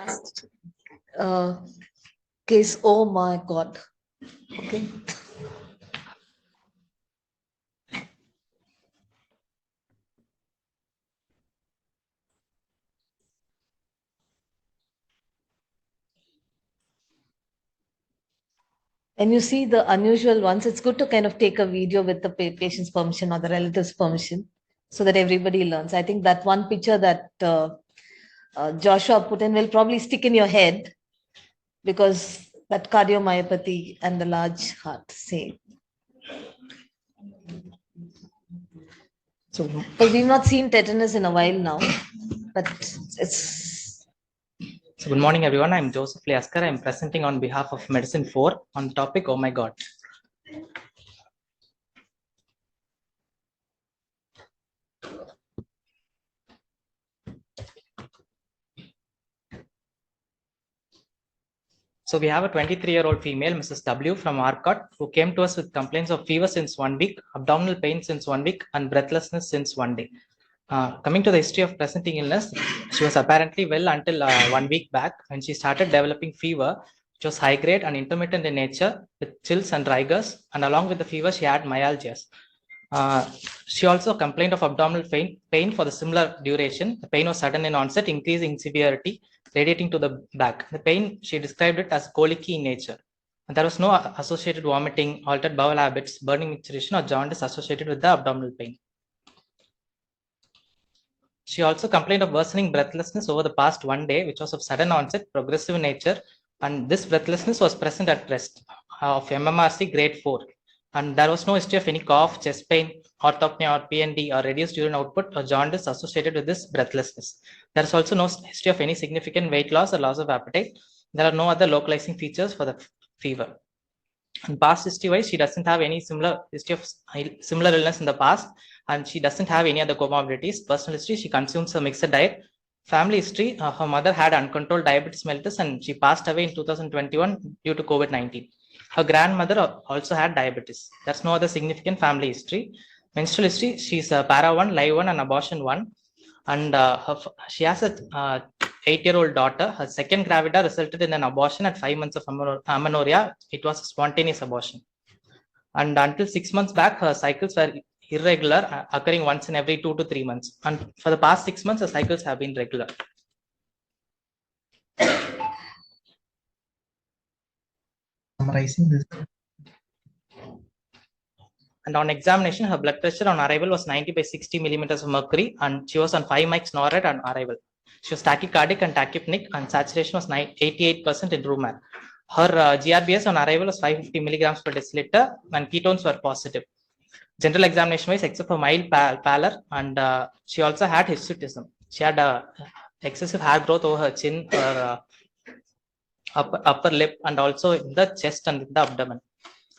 last case. Oh my God. Okay. And you see the unusual ones, it's good to kind of take a video with the patient's permission or the relative's permission so that everybody learns. I think that one picture that Joshua put in will probably stick in your head because that cardiomyopathy and the large heart, same. So, because we've not seen tetanus in a while now, but it's. So good morning, everyone. I'm Joseph Liyaskar. I'm presenting on behalf of Medicine 4 on topic, oh my God. So we have a 23-year-old female, Mrs. W from Arcot, who came to us with complaints of fever since 1 week, abdominal pain since 1 week, and breathlessness since 1 day. Coming to the history of presenting illness, she was apparently well until 1 week back when she started developing fever, which was high grade and intermittent in nature with chills and rigors, and along with the fever, she had myalgias. She also complained of abdominal pain for the similar duration. The pain was sudden in onset, increasing in severity, radiating to the back. The pain, she described it as colicky in nature. And there was no associated vomiting, altered bowel habits, burning micturition, or jaundice associated with the abdominal pain. She also complained of worsening breathlessness over the past 1 day, which was of sudden onset, progressive in nature, and this breathlessness was present at rest of MMRC grade 4. And there was no history of any cough, chest pain, orthopnea, or PND, or reduced urine output, or jaundice associated with this breathlessness. There is also no history of any significant weight loss or loss of appetite. There are no other localizing features for the fever. And past history wise, she doesn't have any similar history of similar illness in the past, and she doesn't have any other comorbidities. Personal history, she consumes a mixed diet. Family history, her mother had uncontrolled diabetes mellitus and she passed away in 2021 due to COVID-19. Her grandmother also had diabetes. There's no other significant family history. Menstrual history, she's a para 1, live 1, and abortion 1. And she has a 8-year-old daughter. Her second gravida resulted in an abortion at 5 months of amenorrhea. It was a spontaneous abortion. And until 6 months back, her cycles were irregular, occurring once in every 2 to 3 months. And for the past 6 months, her cycles have been regular. Summarizing this. And on examination, her blood pressure on arrival was 90 by 60 millimeters of mercury, and she was on 5 mics NORAD on arrival. She was tachycardic and tachypneic, and saturation was 88% in room air. Her GRBS on arrival was 550 milligrams per deciliter, and ketones were positive. General examination wise, except for mild pallor, and she also had hirsutism. She had excessive hair growth over her chin, her upper lip, and also in the chest and in the abdomen.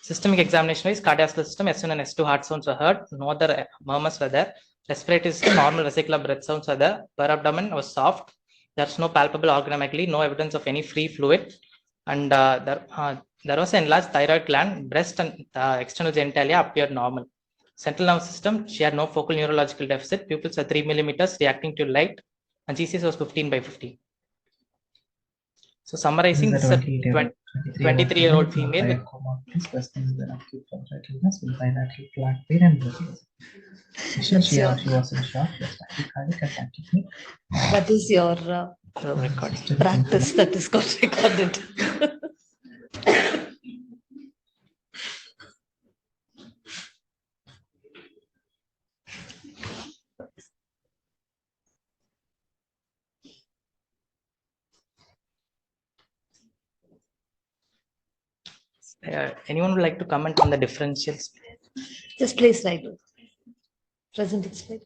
Systemic examination wise, cardiovascular system, S1 and S2 heart sounds were heard. No other murmurs were there. Respiratory system, normal vesicular breath sounds were there. Per abdomen was soft. There's no palpable organomegaly, no evidence of any free fluid. And there was an enlarged thyroid gland, breast and external genitalia appeared normal. Central nervous system, she had no focal neurological deficit. Pupils were 3 millimeters reacting to light, and GCS was 15 by 50. So summarizing, this is a 23-year-old female with bilateral flat pain and breathlessness. She was in shock, just tachycardic and tachypneic. What is your practice that is got recorded? anyone would like to comment on the differentials? Just please write it. Present explain.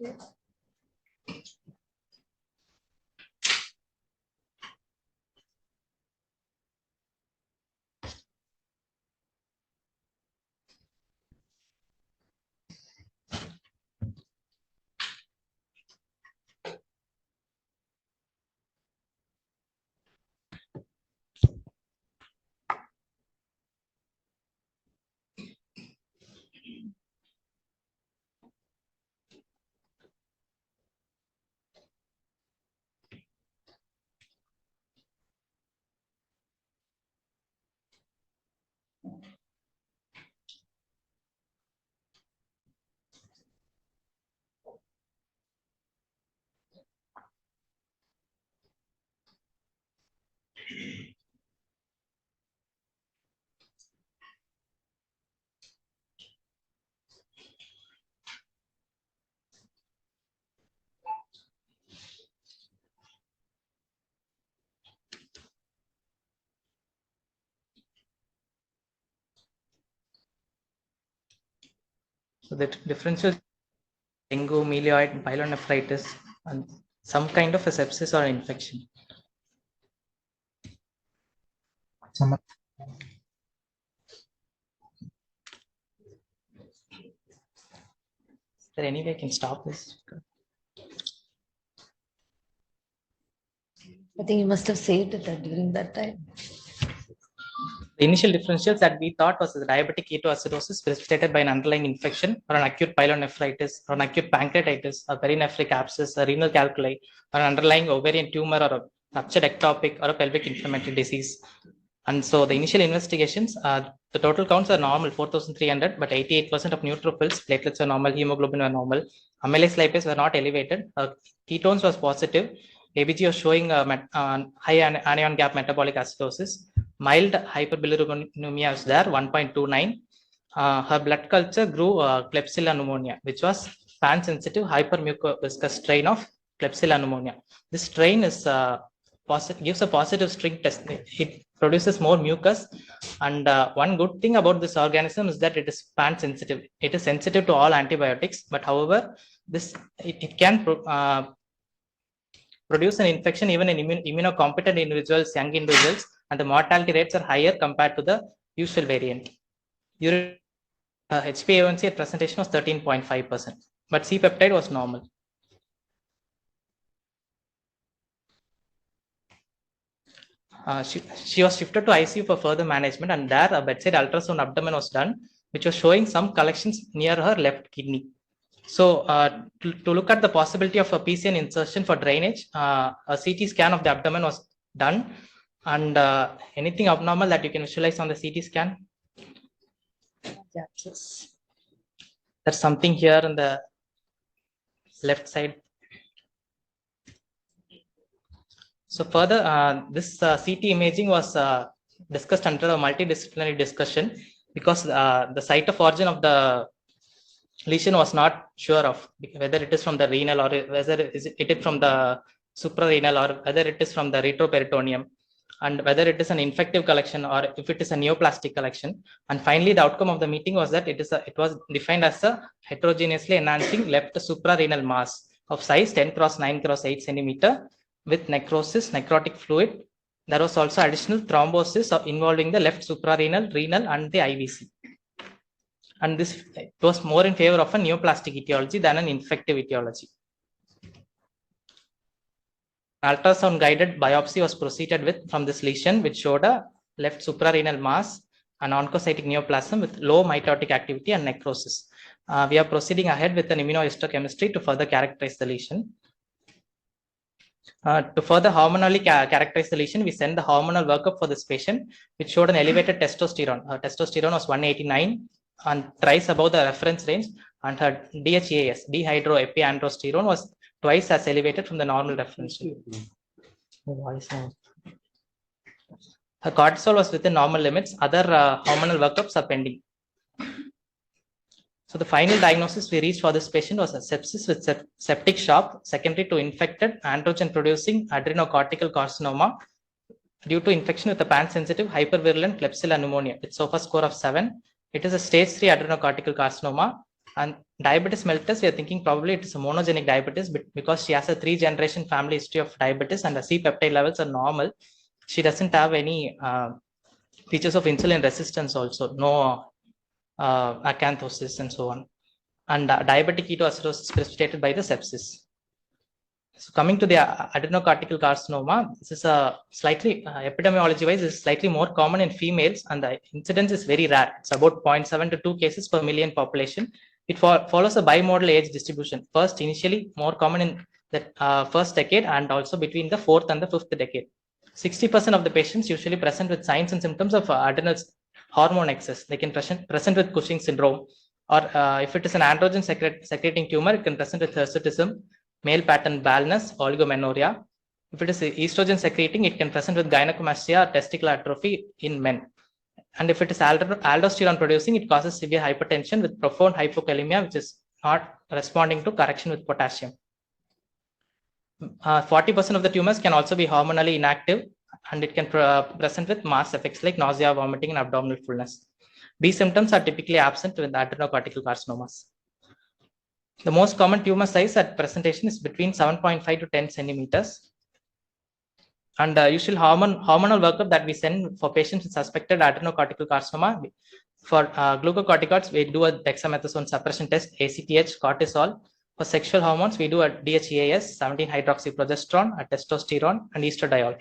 So the differential dengue, melioid, pyelonephritis, and some kind of a sepsis or infection. Some Is there any way I can stop this? I think you must have saved it during that time. The initial differentials that we thought was the diabetic ketoacidosis precipitated by an underlying infection or an acute pyelonephritis or an acute pancreatitis or perinephric abscess or renal calculi or an underlying ovarian tumor or a ruptured ectopic or a pelvic inflammatory disease. And so the initial investigations, the total counts are normal, 4,300, but 88% of neutrophils, platelets were normal, hemoglobin were normal, amylase lipase were not elevated, ketones was positive, ABG was showing high anion gap metabolic acidosis, mild hyperbilirubinemia was there, 1.29. Her blood culture grew Klebsiella pneumonia, which was pan-sensitive hypermucoviscous strain of Klebsiella pneumonia. This strain is gives a positive string test. It produces more mucus, and one good thing about this organism is that it is pan-sensitive. It is sensitive to all antibiotics, but however, it can produce an infection even in immunocompetent individuals, young individuals, and the mortality rates are higher compared to the usual variant. HbA1c at presentation was 13.5%, but C-peptide was normal. She was shifted to ICU for further management, and there a bedside ultrasound abdomen was done, which was showing some collections near her left kidney. So to look at the possibility of a PCN insertion for drainage, a CT scan of the abdomen was done, and anything abnormal that you can visualize on the CT scan? There's something here on the left side. So further, this CT imaging was discussed under a multidisciplinary discussion because the site of origin of the lesion was not sure of whether it is from the renal or whether it is from the suprarenal or whether it is from the retroperitoneum, and whether it is an infective collection or if it is a neoplastic collection. And finally, the outcome of the meeting was that it was defined as a heterogeneously enhancing left suprarenal mass of size 10 cross 9 cross 8 centimeter with necrosis, necrotic fluid. There was also additional thrombosis involving the left suprarenal, renal, and the IVC. And this was more in favor of a neoplastic etiology than an infective etiology. Ultrasound guided biopsy was proceeded with from this lesion, which showed a left suprarenal mass, an oncocytic neoplasm with low mitotic activity and necrosis. We are proceeding ahead with an immunohistochemistry to further characterize the lesion. To further hormonally characterize the lesion, we sent the hormonal workup for this patient, which showed an elevated testosterone. Her testosterone was 189 and thrice above the reference range, and her DHEAS, dehydroepiandrosterone, was twice as elevated from the normal reference range. Her cortisol was within normal limits. Other hormonal workups are pending. So the final diagnosis we reached for this patient was a sepsis with septic shock secondary to infected androgen-producing adrenocortical carcinoma due to infection with a pan-sensitive hypervirulent Klebsiella pneumonia with SOFA score of 7. It is a stage 3 adrenocortical carcinoma, and diabetes mellitus, we are thinking probably it is a monogenic diabetes, but because she has a 3-generation family history of diabetes and the C-peptide levels are normal, she doesn't have any features of insulin resistance also, no acanthosis and so on, and diabetic ketoacidosis precipitated by the sepsis. So coming to the adrenocortical carcinoma, this is a slightly epidemiology wise is slightly more common in females, and the incidence is very rare. It's about 0.7 to 2 cases per million population. It follows a bimodal age distribution. First, initially more common in the first decade and also between the 4th and the 5th decade. 60% of the patients usually present with signs and symptoms of adrenal hormone excess. They can present with Cushing syndrome, or if it is an androgen secreting tumor, it can present with hirsutism, male pattern baldness, oligomenorrhea. If it is estrogen secreting, it can present with gynecomastia or testicular atrophy in men. And if it is aldosterone producing, it causes severe hypertension with profound hypokalemia, which is not responding to correction with potassium. 40% of the tumors can also be hormonally inactive, and it can present with mass effects like nausea, vomiting, and abdominal fullness. These symptoms are typically absent with adrenocortical carcinomas. The most common tumor size at presentation is between 7.5 to 10 centimeters. And usual hormonal workup that we send for patients with suspected adrenocortical carcinoma. For glucocorticoids, we do a dexamethasone suppression test, ACTH, cortisol. For sexual hormones, we do a DHEAS, 17-hydroxyprogesterone, a testosterone, and estradiol.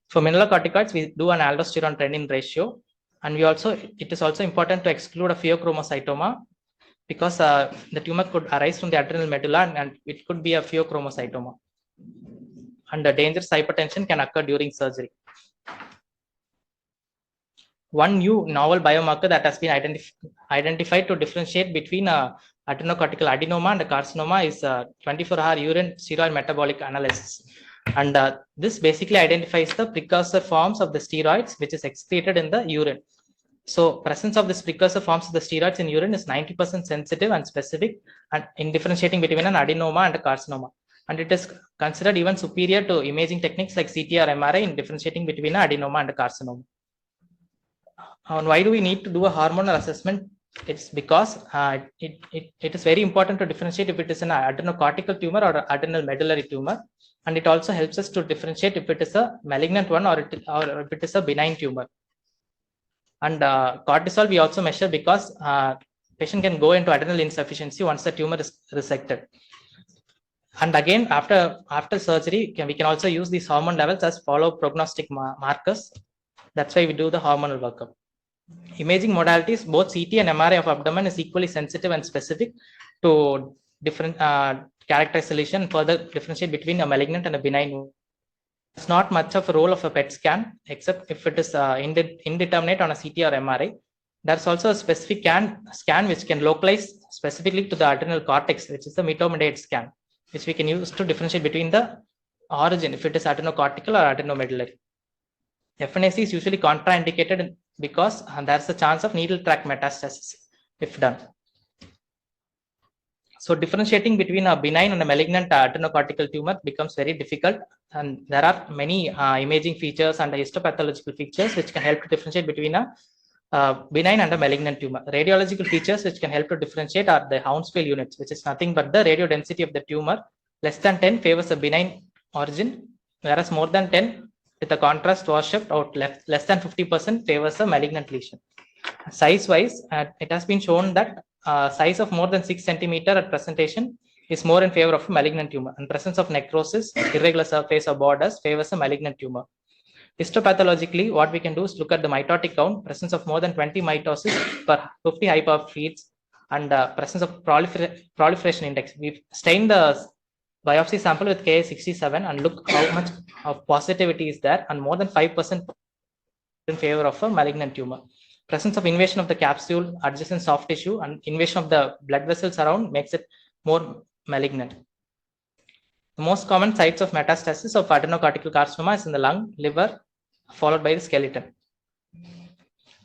For mineralocorticoids, we do an aldosterone-renin ratio. And it is also important to exclude a pheochromocytoma because the tumor could arise from the adrenal medulla and it could be a pheochromocytoma. And dangerous hypertension can occur during surgery. One new novel biomarker that has been identified to differentiate between adrenocortical adenoma and carcinoma is 24-hour urine steroid metabolic analysis. And this basically identifies the precursor forms of the steroids which is excreted in the urine. So presence of this precursor forms of the steroids in urine is 90% sensitive and specific and in differentiating between an adenoma and a carcinoma. And it is considered even superior to imaging techniques like CT or MRI in differentiating between an adenoma and a carcinoma. And why do we need to do a hormonal assessment? It's because it is very important to differentiate if it is an adrenocortical tumor or adrenal medullary tumor. And it also helps us to differentiate if it is a malignant one or if it is a benign tumor. And cortisol we also measure because patient can go into adrenal insufficiency once the tumor is resected. And again, after surgery, we can also use these hormone levels as follow prognostic markers. That's why we do the hormonal workup. Imaging modalities, both CT and MRI of abdomen is equally sensitive and specific to different character selection, further differentiate between a malignant and a benign. It's not much of a role of a PET scan, except if it is indeterminate on a CT or MRI. There's also a specific scan which can localize specifically to the adrenal cortex, which is the metomediate scan, which we can use to differentiate between the origin, if it is adrenocortical or adenomedullary. FNAC is usually contraindicated because there's a chance of needle tract metastasis if done. So differentiating between a benign and a malignant adrenocortical tumor becomes very difficult, and there are many imaging features and histopathological features which can help to differentiate between a benign and a malignant tumor. Radiological features which can help to differentiate are the Hounsfield units, which is nothing but the radio density of the tumor. Less than 10 favors a benign origin, whereas more than 10 with a contrast washout or less than 50% favors a malignant lesion. Size wise, it has been shown that size of more than 6 centimeter at presentation is more in favor of a malignant tumor, and presence of necrosis, irregular surface or borders favors a malignant tumor. Histopathologically, what we can do is look at the mitotic count, presence of more than 20 mitosis per 50 high-power feeds, and presence of proliferation index. We've stained the biopsy sample with Ka67 and look how much of positivity is there, and more than 5% in favor of a malignant tumor. Presence of invasion of the capsule, adjacent soft tissue, and invasion of the blood vessels around makes it more malignant. The most common sites of metastasis of adrenocortical carcinoma is in the lung, liver, followed by the skeleton.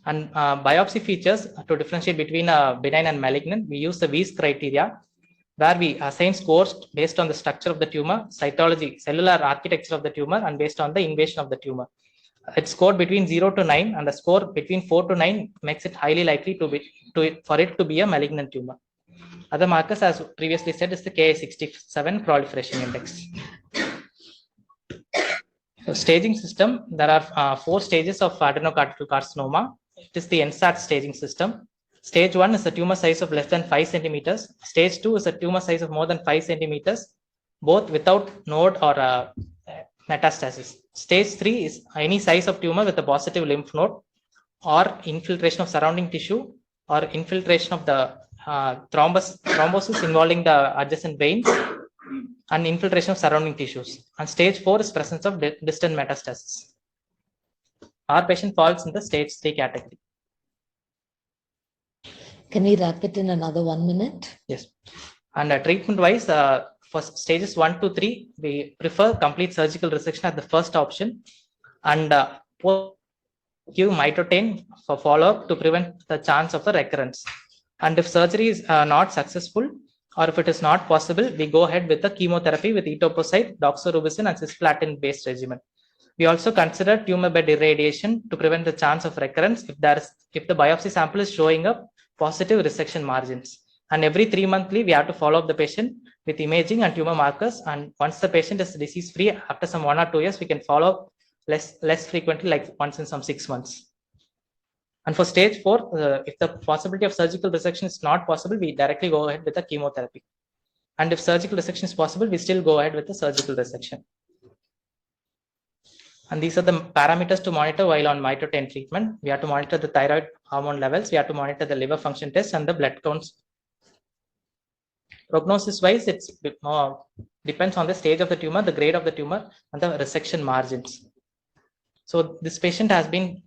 And biopsy features to differentiate between benign and malignant, we use the Weiss criteria, where we assign scores based on the structure of the tumor, cytology, cellular architecture of the tumor, and based on the invasion of the tumor. It's scored between 0 to 9, and the score between 4 to 9 makes it highly likely for it to be a malignant tumor. Other markers, as previously said, is the Ka67 proliferation index. So staging system, there are 4 stages of adrenocortical carcinoma. It is the NSAT staging system. Stage 1 is a tumor size of less than 5 centimeters. Stage 2 is a tumor size of more than 5 centimeters, both without node or metastasis. Stage 3 is any size of tumor with a positive lymph node or infiltration of surrounding tissue or infiltration of the thrombosis involving the adjacent veins and infiltration of surrounding tissues. And stage 4 is presence of distant metastasis. Our patient falls in the stage 3 category. Can we wrap it in another 1 minute? Yes. And treatment wise, for stages 1 to 3, we prefer complete surgical resection as the first option, and give mitotane for follow-up to prevent the chance of a recurrence. And if surgery is not successful, or if it is not possible, we go ahead with the chemotherapy with etoposide, doxorubicin, and cisplatin-based regimen. We also consider tumor bed irradiation to prevent the chance of recurrence if the biopsy sample is showing up positive resection margins. And every 3 monthly, we have to follow up the patient with imaging and tumor markers. And once the patient is disease free, after some 1 or 2 years, we can follow up less frequently, like once in some 6 months. And for stage 4, if the possibility of surgical resection is not possible, we directly go ahead with the chemotherapy. And if surgical resection is possible, we still go ahead with the surgical resection. And these are the parameters to monitor while on mito-10 treatment. We have to monitor the thyroid hormone levels. We have to monitor the liver function test and the blood counts. Prognosis wise, it's depends on the stage of the tumor, the grade of the tumor, and the resection margins. So this patient has been,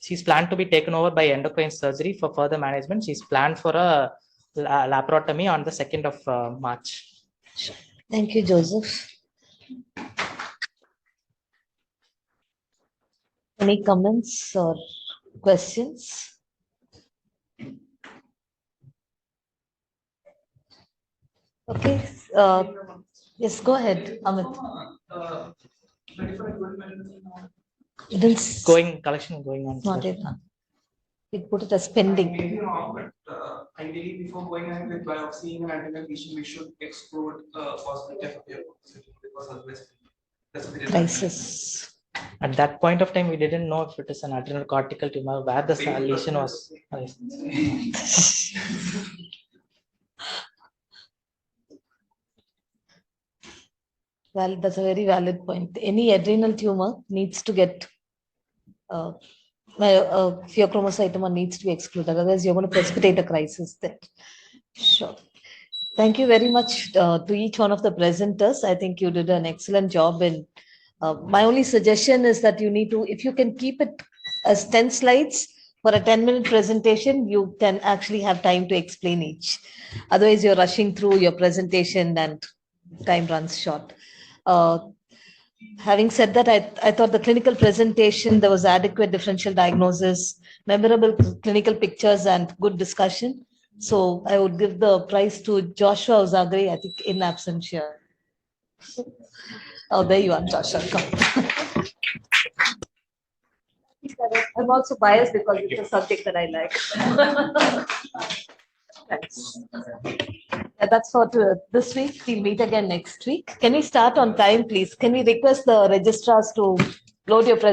she's planned to be taken over by endocrine surgery for further management. She's planned for a laparotomy on the 2nd of March. Thank you, Joseph. Any comments or questions? Okay. Yes, go ahead, Amit. Collection going on. Not yet. We put it as pending. Maybe wrong, but ideally, before going ahead with biopsy and identification, we should exclude possibility of because otherwise, that's the Crisis. At that point of time, we didn't know if it is an adrenal cortical tumor where the lesion was. Well, that's a very valid point. Any adrenal tumor needs to get pheochromocytoma needs to be excluded. Otherwise, you're going to precipitate a crisis there. Sure. Thank you very much to each one of the presenters. I think you did an excellent job. And my only suggestion is that you need to, if you can keep it as 10 slides for a 10-minute presentation, you can actually have time to explain each. Otherwise, you're rushing through your presentation and time runs short. Having said that, I thought the clinical presentation, there was adequate differential diagnosis, memorable clinical pictures, and good discussion. So I would give the prize to Joshua Uzagre, I think, in absentia. Oh, there you are, Joshua. Come. I'm also biased because it's a subject that I like. Thanks. Yeah, that's for this week. We'll meet again next week. Can we start on time, please? Can we request the registrars to load your presentation?